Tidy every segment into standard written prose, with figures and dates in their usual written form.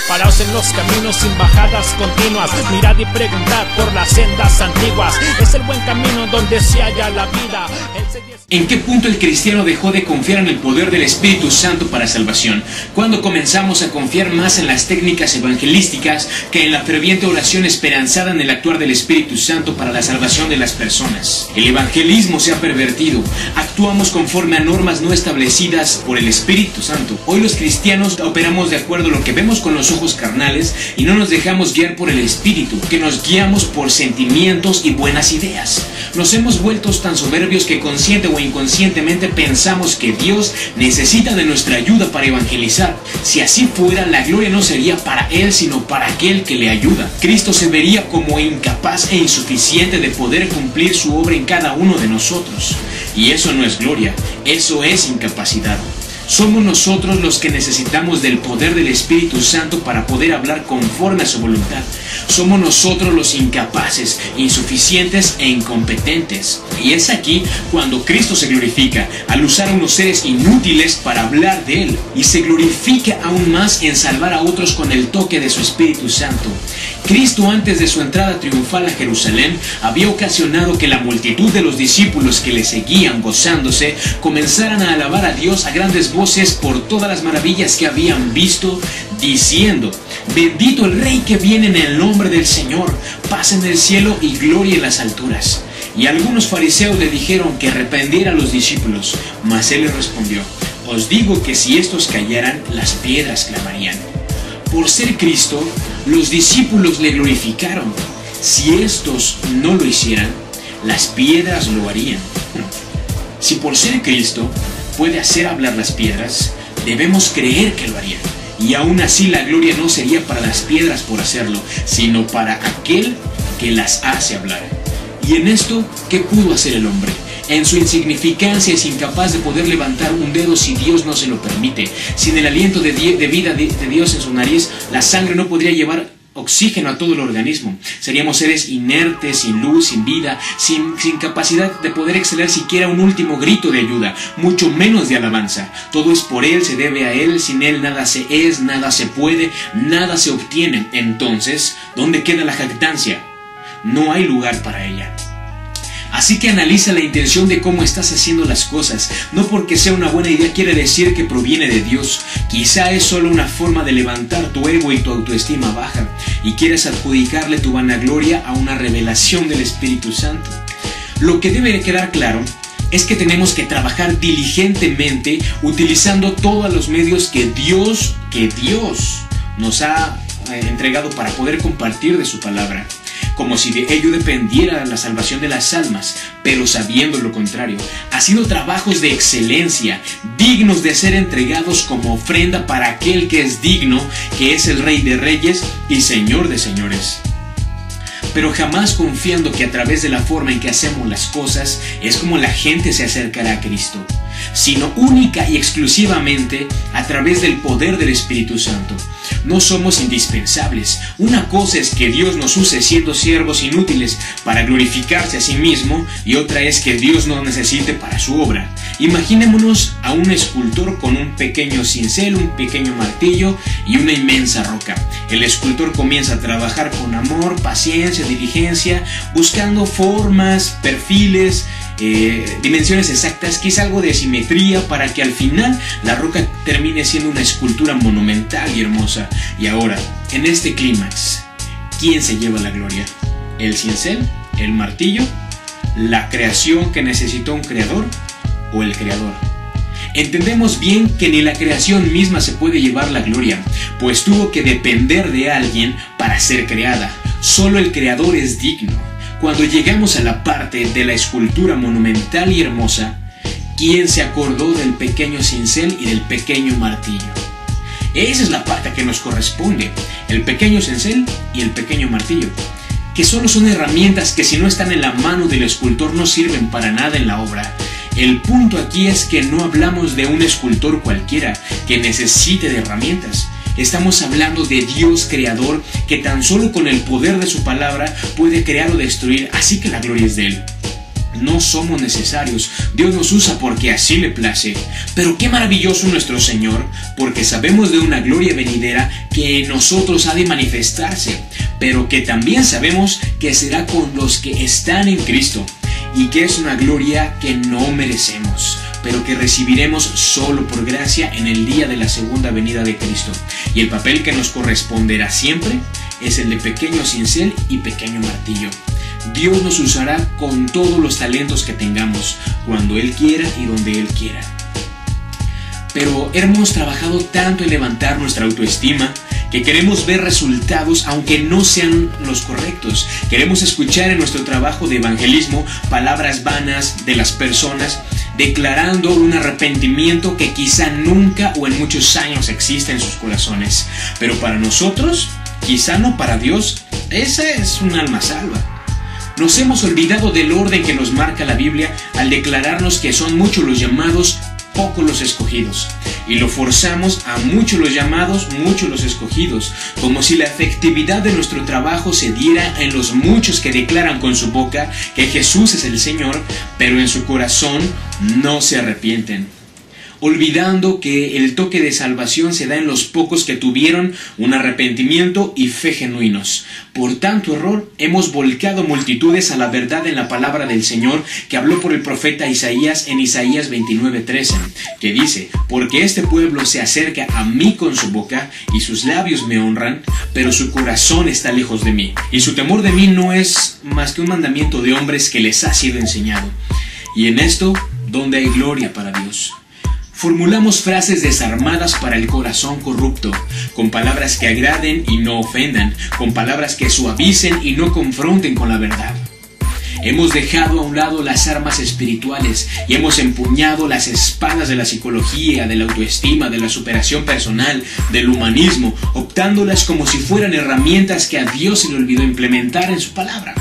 Paraos en los caminos sin bajadas continuas, mirad y preguntad por las sendas antiguas. Es el buen camino donde se halla la vida. ¿En qué punto el cristiano dejó de confiar en el poder del Espíritu Santo para salvación? ¿Cuándo comenzamos a confiar más en las técnicas evangelísticas que en la ferviente oración esperanzada en el actuar del Espíritu Santo para la salvación de las personas? El evangelismo se ha pervertido. Actuamos conforme a normas no establecidas por el Espíritu Santo. Hoy los cristianos operamos de acuerdo a lo que vemos con los ojos carnales y no nos dejamos guiar por el Espíritu, que nos guiamos por sentimientos y buenas ideas. Nos hemos vuelto tan soberbios que consciente o inconscientemente pensamos que Dios necesita de nuestra ayuda para evangelizar. Si así fuera, la gloria no sería para Él, sino para aquel que le ayuda. Cristo se vería como incapaz e insuficiente de poder cumplir su obra en cada uno de nosotros. Y eso no es gloria, eso es incapacidad. Somos nosotros los que necesitamos del poder del Espíritu Santo para poder hablar conforme a su voluntad. Somos nosotros los incapaces, insuficientes e incompetentes. Y es aquí cuando Cristo se glorifica, al usar a unos seres inútiles para hablar de Él. Y se glorifica aún más en salvar a otros con el toque de su Espíritu Santo. Cristo, antes de su entrada triunfal a Jerusalén, había ocasionado que la multitud de los discípulos que le seguían gozándose comenzaran a alabar a Dios a grandes voces por todas las maravillas que habían visto, diciendo: bendito el Rey que viene en el nombre del Señor, paz en el cielo y gloria en las alturas. Y algunos fariseos le dijeron que reprendiera a los discípulos, mas él les respondió: os digo que si estos callaran, las piedras clamarían. Por ser Cristo, los discípulos le glorificaron. Si estos no lo hicieran, las piedras lo harían. Si por ser Cristo puede hacer hablar las piedras, debemos creer que lo haría. Y aún así la gloria no sería para las piedras por hacerlo, sino para aquel que las hace hablar. Y en esto, ¿qué pudo hacer el hombre? En su insignificancia es incapaz de poder levantar un dedo si Dios no se lo permite. Sin el aliento de vida de Dios en su nariz, la sangre no podría llevar oxígeno a todo el organismo. Seríamos seres inertes, sin luz, sin vida, sin capacidad de poder exhalar siquiera un último grito de ayuda, mucho menos de alabanza. Todo es por Él, se debe a Él, sin Él nada se es, nada se puede, nada se obtiene. Entonces, ¿dónde queda la jactancia? No hay lugar para ella. Así que analiza la intención de cómo estás haciendo las cosas. No porque sea una buena idea quiere decir que proviene de Dios. Quizá es solo una forma de levantar tu ego y tu autoestima baja, y quieres adjudicarle tu vanagloria a una revelación del Espíritu Santo. Lo que debe quedar claro es que tenemos que trabajar diligentemente utilizando todos los medios que Dios nos ha entregado para poder compartir de su palabra. Como si de ello dependiera la salvación de las almas, pero sabiendo lo contrario. Ha sido trabajos de excelencia, dignos de ser entregados como ofrenda para aquel que es digno, que es el Rey de Reyes y Señor de Señores. Pero jamás confiando que a través de la forma en que hacemos las cosas es como la gente se acercará a Cristo, sino única y exclusivamente a través del poder del Espíritu Santo. No somos indispensables. Una cosa es que Dios nos use siendo siervos inútiles para glorificarse a sí mismo, y otra es que Dios nos necesite para su obra. Imaginémonos a un escultor con un pequeño cincel, un pequeño martillo y una inmensa roca. El escultor comienza a trabajar con amor, paciencia, diligencia, buscando formas, perfiles, dimensiones exactas, quizá algo de simetría, para que al final la roca termine siendo una escultura monumental y hermosa. Y ahora, en este clímax, ¿quién se lleva la gloria? ¿El cincel? ¿El martillo? ¿La creación que necesitó un creador? ¿O el creador? Entendemos bien que ni la creación misma se puede llevar la gloria, pues tuvo que depender de alguien para ser creada. Solo el creador es digno. Cuando llegamos a la parte de la escultura monumental y hermosa, ¿quién se acordó del pequeño cincel y del pequeño martillo? Esa es la parte que nos corresponde, el pequeño cincel y el pequeño martillo, que solo son herramientas que si no están en la mano del escultor no sirven para nada en la obra. El punto aquí es que no hablamos de un escultor cualquiera que necesite de herramientas. Estamos hablando de Dios creador, que tan solo con el poder de su palabra puede crear o destruir, así que la gloria es de Él. No somos necesarios. Dios nos usa porque así le place. Pero qué maravilloso nuestro Señor, porque sabemos de una gloria venidera que en nosotros ha de manifestarse, pero que también sabemos que será con los que están en Cristo, y que es una gloria que no merecemos, pero que recibiremos solo por gracia en el día de la segunda venida de Cristo. Y el papel que nos corresponderá siempre es el de pequeño cincel y pequeño martillo. Dios nos usará con todos los talentos que tengamos, cuando Él quiera y donde Él quiera. Pero hemos trabajado tanto en levantar nuestra autoestima que queremos ver resultados aunque no sean los correctos. Queremos escuchar en nuestro trabajo de evangelismo palabras vanas de las personas declarando un arrepentimiento que quizá nunca o en muchos años existe en sus corazones. Pero para nosotros, quizá no para Dios, esa es un alma salva. Nos hemos olvidado del orden que nos marca la Biblia al declararnos que son muchos los llamados, pocos los escogidos. Y lo forzamos a muchos los llamados, muchos los escogidos, como si la efectividad de nuestro trabajo se diera en los muchos que declaran con su boca que Jesús es el Señor, pero en su corazón no se arrepienten. Olvidando que el toque de salvación se da en los pocos que tuvieron un arrepentimiento y fe genuinos. Por tanto error, hemos volcado multitudes a la verdad en la palabra del Señor que habló por el profeta Isaías en Isaías 29:13, que dice: porque este pueblo se acerca a mí con su boca y sus labios me honran, pero su corazón está lejos de mí, y su temor de mí no es más que un mandamiento de hombres que les ha sido enseñado. Y en esto, ¿dónde hay gloria para Dios? Formulamos frases desarmadas para el corazón corrupto, con palabras que agraden y no ofendan, con palabras que suavicen y no confronten con la verdad. Hemos dejado a un lado las armas espirituales y hemos empuñado las espadas de la psicología, de la autoestima, de la superación personal, del humanismo, optándolas como si fueran herramientas que a Dios se le olvidó implementar en su palabra.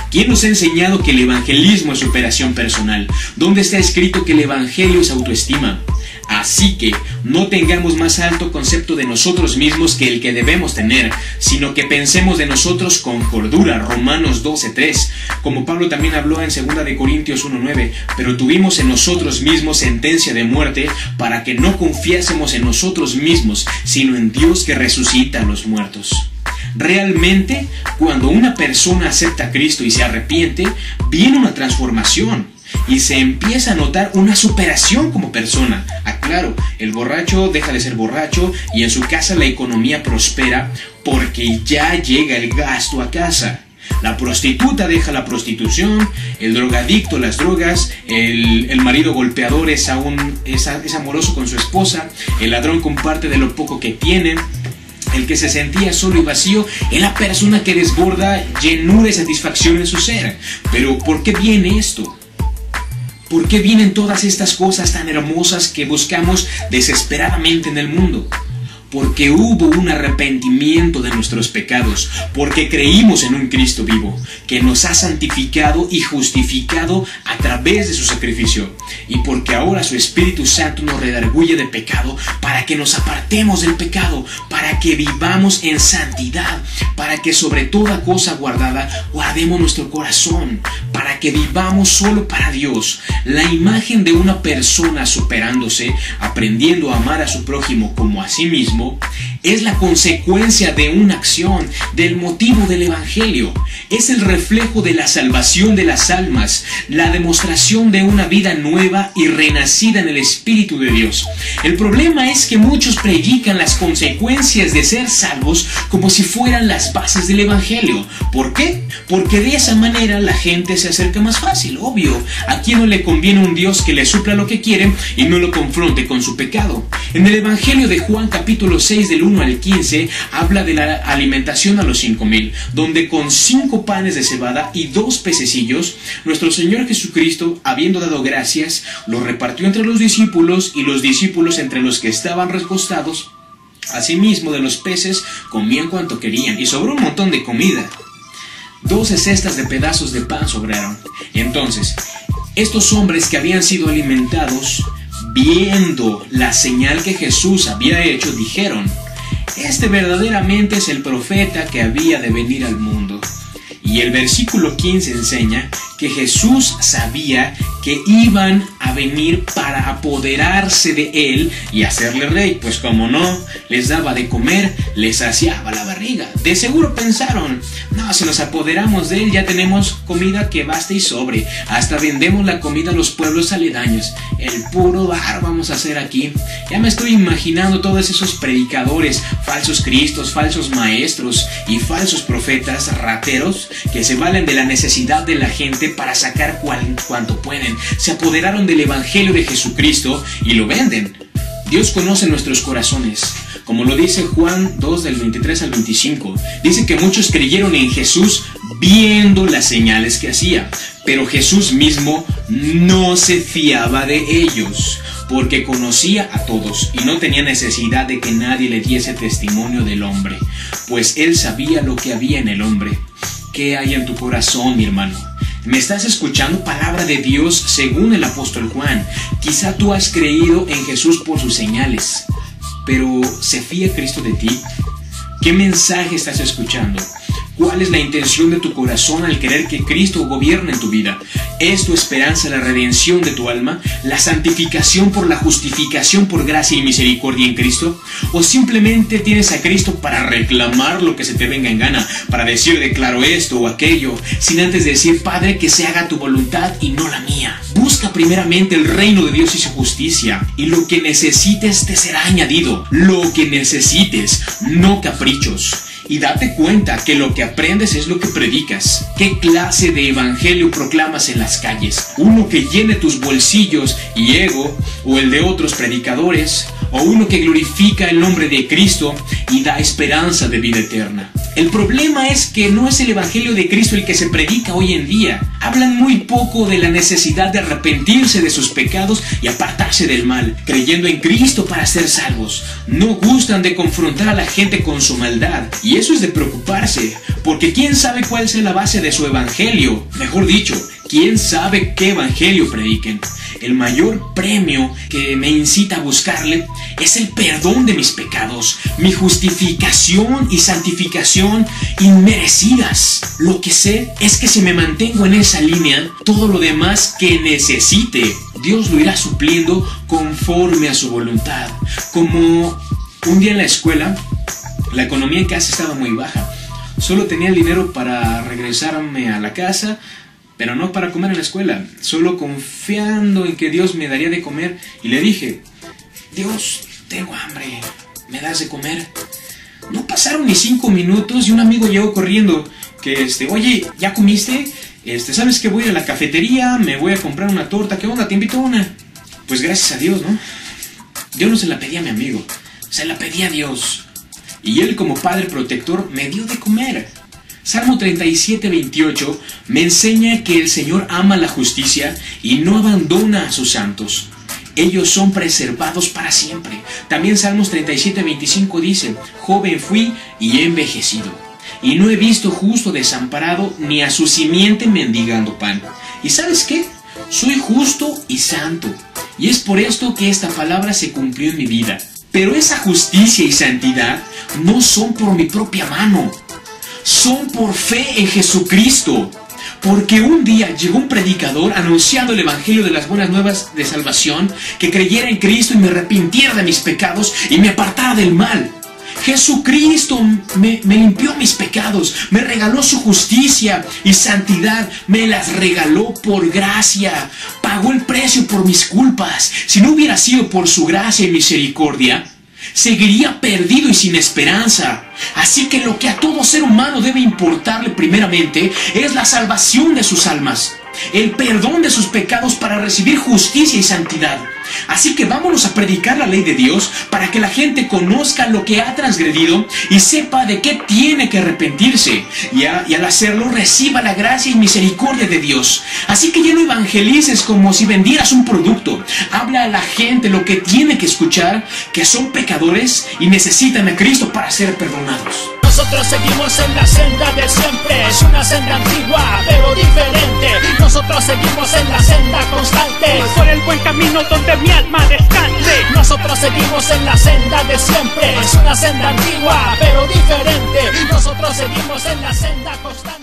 ¿Quién nos ha enseñado que el evangelismo es superación personal? ¿Dónde está escrito que el evangelio es autoestima? Así que no tengamos más alto concepto de nosotros mismos que el que debemos tener, sino que pensemos de nosotros con cordura. Romanos 12:3, como Pablo también habló en 2 de Corintios 1:9, pero tuvimos en nosotros mismos sentencia de muerte para que no confiásemos en nosotros mismos, sino en Dios que resucita a los muertos. Realmente, cuando una persona acepta a Cristo y se arrepiente, viene una transformación y se empieza a notar una superación como persona. Aclaro, el borracho deja de ser borracho y en su casa la economía prospera porque ya llega el gasto a casa. La prostituta deja la prostitución, el drogadicto las drogas, el marido golpeador es amoroso con su esposa, el ladrón comparte de lo poco que tiene. El que se sentía solo y vacío es la persona que desborda llenura y satisfacción en su ser. Pero ¿por qué viene esto? ¿Por qué vienen todas estas cosas tan hermosas que buscamos desesperadamente en el mundo? Porque hubo un arrepentimiento de nuestros pecados, porque creímos en un Cristo vivo, que nos ha santificado y justificado a través de su sacrificio, y porque ahora su Espíritu Santo nos redarguye de pecado, para que nos apartemos del pecado, para que vivamos en santidad, para que sobre toda cosa guardada guardemos nuestro corazón, para que vivamos solo para Dios. La imagen de una persona superándose, aprendiendo a amar a su prójimo como a sí mismo, es la consecuencia de una acción, del motivo del Evangelio. Es el reflejo de la salvación de las almas, la demostración de una vida nueva y renacida en el Espíritu de Dios. El problema es que muchos predican las consecuencias de ser salvos como si fueran las bases del Evangelio. ¿Por qué? Porque de esa manera la gente se acerca más fácil, obvio. ¿A quién no le conviene un Dios que le supla lo que quieren y no lo confronte con su pecado? En el Evangelio de Juan capítulo 6 del 1 al 15 habla de la alimentación a los 5,000, donde con 5 panes de cebada y 2 pececillos, nuestro Señor Jesucristo, habiendo dado gracias, los repartió entre los discípulos y los discípulos entre los que estaban recostados. Asimismo de los peces comían cuanto querían y sobró un montón de comida. 12 cestas de pedazos de pan sobraron. Entonces, estos hombres que habían sido alimentados, viendo la señal que Jesús había hecho, dijeron: este verdaderamente es el profeta que había de venir al mundo. Y el versículo 15 enseña que Jesús sabía que iban a venir para apoderarse de él y hacerle rey, pues como no les daba de comer, les saciaba la barriga. De seguro pensaron, no, si nos apoderamos de él ya tenemos comida que basta y sobre, hasta vendemos la comida a los pueblos aledaños, el puro bar vamos a hacer aquí. Ya me estoy imaginando todos esos predicadores, falsos cristos, falsos maestros y falsos profetas rateros que se valen de la necesidad de la gente para sacar cuanto pueden. Se apoderaron del evangelio de Jesucristo y lo venden. Dios conoce nuestros corazones. Como lo dice Juan 2 del 23 al 25, dice que muchos creyeron en Jesús viendo las señales que hacía, pero Jesús mismo no se fiaba de ellos, porque conocía a todos y no tenía necesidad de que nadie le diese testimonio del hombre, pues él sabía lo que había en el hombre. ¿Qué hay en tu corazón, mi hermano? ¿Me estás escuchando? Palabra de Dios según el apóstol Juan. Quizá tú has creído en Jesús por sus señales, pero ¿se fía Cristo de ti? ¿Qué mensaje estás escuchando? ¿Cuál es la intención de tu corazón al querer que Cristo gobierne en tu vida? ¿Es tu esperanza la redención de tu alma? ¿La santificación por la justificación por gracia y misericordia en Cristo? ¿O simplemente tienes a Cristo para reclamar lo que se te venga en gana? Para decir declaro esto o aquello, sin antes decir, Padre, que se haga tu voluntad y no la mía. Busca primeramente el reino de Dios y su justicia, y lo que necesites te será añadido. Lo que necesites, no caprichos. Y date cuenta que lo que aprendes es lo que predicas. ¿Qué clase de evangelio proclamas en las calles? ¿Uno que llene tus bolsillos y ego, o el de otros predicadores? ¿O uno que glorifica el nombre de Cristo y da esperanza de vida eterna? El problema es que no es el evangelio de Cristo el que se predica hoy en día. Hablan muy poco de la necesidad de arrepentirse de sus pecados y apartarse del mal, creyendo en Cristo para ser salvos. No gustan de confrontar a la gente con su maldad, y eso es de preocuparse, porque quién sabe cuál sea la base de su evangelio. Mejor dicho, quién sabe qué evangelio prediquen. El mayor premio que me incita a buscarle es el perdón de mis pecados, mi justificación y santificación inmerecidas. Lo que sé es que si me mantengo en esa línea, todo lo demás que necesite, Dios lo irá supliendo conforme a su voluntad. Como un día en la escuela, la economía en casa estaba muy baja. Solo tenía el dinero para regresarme a la casa, pero no para comer en la escuela, solo confiando en que Dios me daría de comer. Y le dije, Dios, tengo hambre, ¿me das de comer? No pasaron ni 5 minutos y un amigo llegó corriendo, que oye, ¿ya comiste? ¿Sabes que voy a la cafetería? Me voy a comprar una torta, ¿qué onda? ¿Te invito a una? Pues gracias a Dios, ¿no? Yo no se la pedí a mi amigo, se la pedí a Dios. Y Él, como Padre protector, me dio de comer. Salmo 37:28 me enseña que el Señor ama la justicia y no abandona a sus santos. Ellos son preservados para siempre. También Salmos 37:25 dice, joven fui y he envejecido, y no he visto justo desamparado ni a su simiente mendigando pan. ¿Y sabes qué? Soy justo y santo, y es por esto que esta palabra se cumplió en mi vida. Pero esa justicia y santidad no son por mi propia mano, son por fe en Jesucristo. Porque un día llegó un predicador anunciando el evangelio de las buenas nuevas de salvación, que creyera en Cristo y me arrepintiera de mis pecados y me apartara del mal. Jesucristo me limpió mis pecados, me regaló su justicia y santidad, me las regaló por gracia, pagó el precio por mis culpas. Si no hubiera sido por su gracia y misericordia, seguiría perdido y sin esperanza. Así que lo que a todo ser humano debe importarle primeramente es la salvación de sus almas, el perdón de sus pecados para recibir justicia y santidad. Así que vámonos a predicar la ley de Dios para que la gente conozca lo que ha transgredido y sepa de qué tiene que arrepentirse, y al hacerlo reciba la gracia y misericordia de Dios. Así que ya no evangelices como si vendieras un producto. Habla a la gente lo que tiene que escuchar, que son pecadores y necesitan a Cristo para ser perdonados. Nosotros seguimos en la senda de siempre, es una senda antigua pero diferente. Nosotros seguimos en la senda constante, por el buen camino donde mi alma descanse. Nosotros seguimos en la senda de siempre, es una senda antigua pero diferente. Nosotros seguimos en la senda constante.